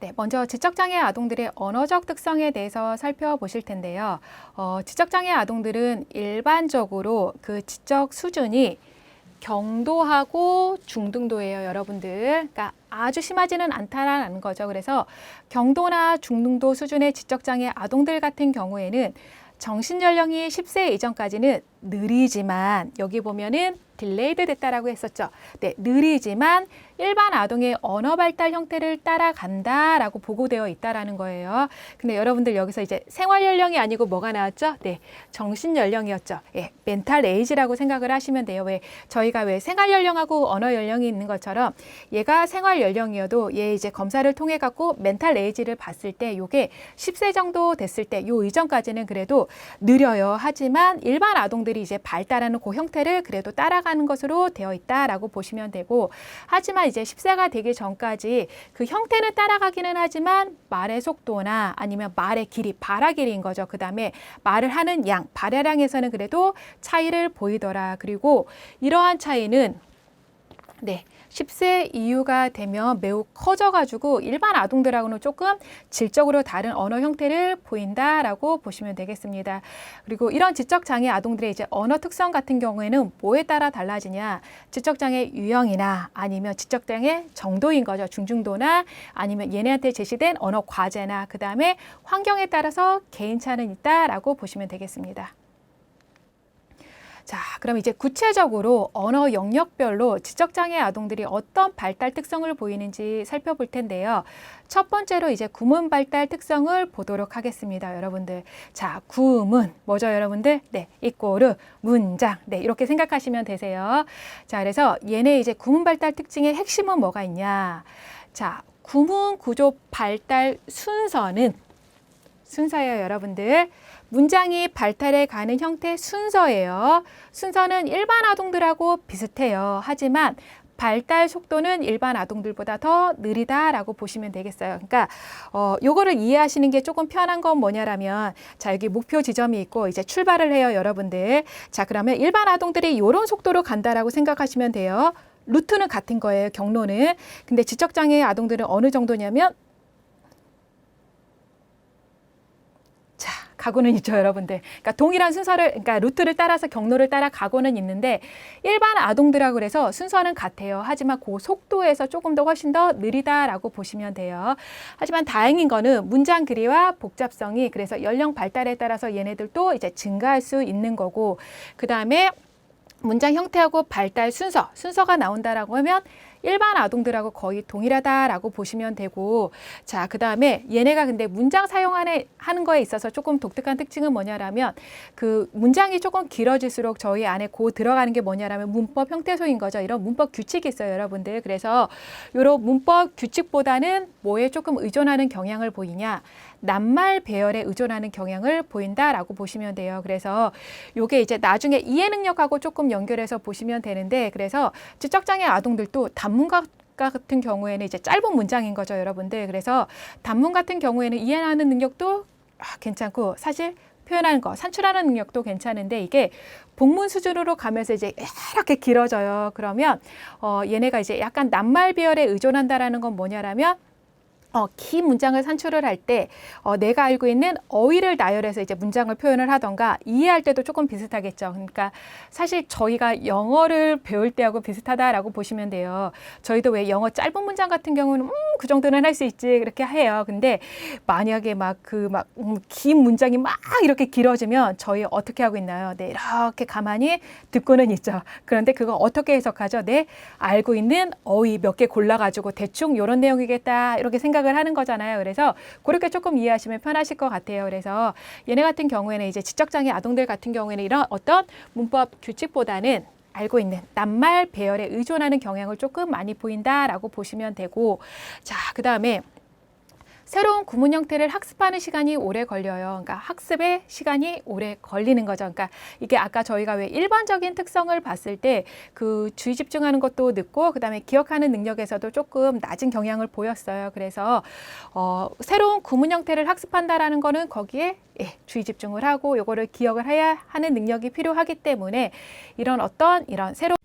네, 먼저 지적장애 아동들의 언어적 특성에 대해서 살펴보실 텐데요. 지적장애 아동들은 일반적으로 그 지적 수준이 경도하고 중등도예요, 여러분들. 그러니까 아주 심하지는 않다라는 거죠. 그래서 경도나 중등도 수준의 지적장애 아동들 같은 경우에는 정신연령이 10세 이전까지는 느리지만, 여기 보면은 딜레이드 됐다라고 했었죠. 네, 느리지만 일반 아동의 언어 발달 형태를 따라간다라고 보고되어 있다라는 거예요. 근데 여러분들 여기서 이제 생활 연령이 아니고 뭐가 나왔죠? 네, 정신 연령이었죠. 예, 멘탈 에이지라고 생각을 하시면 돼요. 왜 저희가 왜 생활 연령하고 언어 연령이 있는 것처럼 얘가 생활 연령이어도 얘 이제 검사를 통해 갖고 멘탈 에이지를 봤을 때 요게 10세 정도 됐을 때 요 이전까지는 그래도 느려요. 하지만 일반 아동들이 이제 발달하는 그 형태를 그래도 따라가는 것으로 되어 있다라고 보시면 되고, 하지만 이제 10세가 되기 전까지 그 형태는 따라가기는 하지만 말의 속도나 아니면 말의 길이, 발화 길이인 거죠. 그 다음에 말을 하는 양, 발화량에서는 그래도 차이를 보이더라. 그리고 이러한 차이는 네, 10세 이후가 되면 매우 커져가지고 일반 아동들하고는 조금 질적으로 다른 언어 형태를 보인다라고 보시면 되겠습니다. 그리고 이런 지적장애 아동들의 이제 언어 특성 같은 경우에는 뭐에 따라 달라지냐? 지적장애 유형이나 아니면 지적장애 정도인 거죠. 중증도나 아니면 얘네한테 제시된 언어 과제나 그 다음에 환경에 따라서 개인차는 있다라고 보시면 되겠습니다. 자, 그럼 이제 구체적으로 언어 영역별로 지적장애 아동들이 어떤 발달 특성을 보이는지 살펴볼 텐데요. 첫 번째로 이제 구문 발달 특성을 보도록 하겠습니다, 여러분들. 자, 구문 뭐죠, 여러분들? 네, 이꼬르 문장. 네, 이렇게 생각하시면 되세요. 자, 그래서 얘네 이제 구문 발달 특징의 핵심은 뭐가 있냐? 자, 구문 구조 발달 순서예요, 여러분들. 문장이 발달해 가는 형태 순서예요. 순서는 일반 아동들하고 비슷해요. 하지만 발달 속도는 일반 아동들보다 더 느리다라고 보시면 되겠어요. 그러니까 요거를 이해하시는 게 조금 편한 건 뭐냐라면, 자, 여기 목표 지점이 있고 이제 출발을 해요, 여러분들. 자, 그러면 일반 아동들이 이런 속도로 간다라고 생각하시면 돼요. 루트는 같은 거예요, 경로는. 근데 지적장애 아동들은 어느 정도냐면 가고는 있죠, 여러분들. 그러니까 동일한 순서를, 그러니까 루트를 따라서 경로를 따라 가고는 있는데 일반 아동들하고 그래서 순서는 같아요. 하지만 그 속도에서 조금 더 훨씬 더 느리다라고 보시면 돼요. 하지만 다행인 거는 문장 그리와 복잡성이 그래서 연령 발달에 따라서 얘네들도 이제 증가할 수 있는 거고, 그 다음에 문장 형태하고 발달 순서가 나온다라고 하면 일반 아동들하고 거의 동일하다라고 보시면 되고, 자, 그 다음에 얘네가 근데 문장 사용하는 거에 있어서 조금 독특한 특징은 뭐냐라면, 그 문장이 조금 길어질수록 저희 안에 들어가는 게 뭐냐라면 문법 형태소인 거죠. 이런 문법 규칙이 있어요, 여러분들. 그래서 이런 문법 규칙보다는 뭐에 조금 의존하는 경향을 보이냐? 낱말 배열에 의존하는 경향을 보인다라고 보시면 돼요. 그래서 요게 이제 나중에 이해 능력하고 조금 연결해서 보시면 되는데, 그래서 지적장애 아동들도 단문과 같은 경우에는 이제 짧은 문장인 거죠, 여러분들. 그래서 단문 같은 경우에는 이해하는 능력도 괜찮고, 사실 표현하는 거, 산출하는 능력도 괜찮은데 이게 복문 수준으로 가면서 이제 이렇게 길어져요. 그러면 얘네가 이제 약간 낱말 배열에 의존한다라는 건 뭐냐라면, 긴 문장을 산출을 할 때 내가 알고 있는 어휘를 나열해서 이제 문장을 표현을 하던가, 이해할 때도 조금 비슷하겠죠. 그러니까 사실 저희가 영어를 배울 때하고 비슷하다라고 보시면 돼요. 저희도 왜 영어 짧은 문장 같은 경우는 그 정도는 할 수 있지 그렇게 해요. 근데 만약에 긴 문장이 막 이렇게 길어지면 저희 어떻게 하고 있나요? 네, 이렇게 가만히 듣고는 있죠. 그런데 그거 어떻게 해석하죠? 네, 알고 있는 어휘 몇 개 골라가지고 대충 이런 내용이겠다 이렇게 생각을 하는 거잖아요. 그래서 그렇게 조금 이해하시면 편하실 것 같아요. 그래서 얘네 같은 경우에는 이제 지적장애 아동들 같은 경우에는 이런 어떤 문법 규칙보다는 알고 있는 낱말 배열에 의존하는 경향을 조금 많이 보인다라고 보시면 되고, 자, 그 다음에 새로운 구문 형태를 학습하는 시간이 오래 걸려요. 그러니까 학습의 시간이 오래 걸리는 거죠. 그러니까 이게 아까 저희가 왜 일반적인 특성을 봤을 때 그 주의 집중하는 것도 늦고 그다음에 기억하는 능력에서도 조금 낮은 경향을 보였어요. 그래서 새로운 구문 형태를 학습한다라는 거는 거기에 주의 집중을 하고 요거를 기억을 해야 하는 능력이 필요하기 때문에 이런 새로운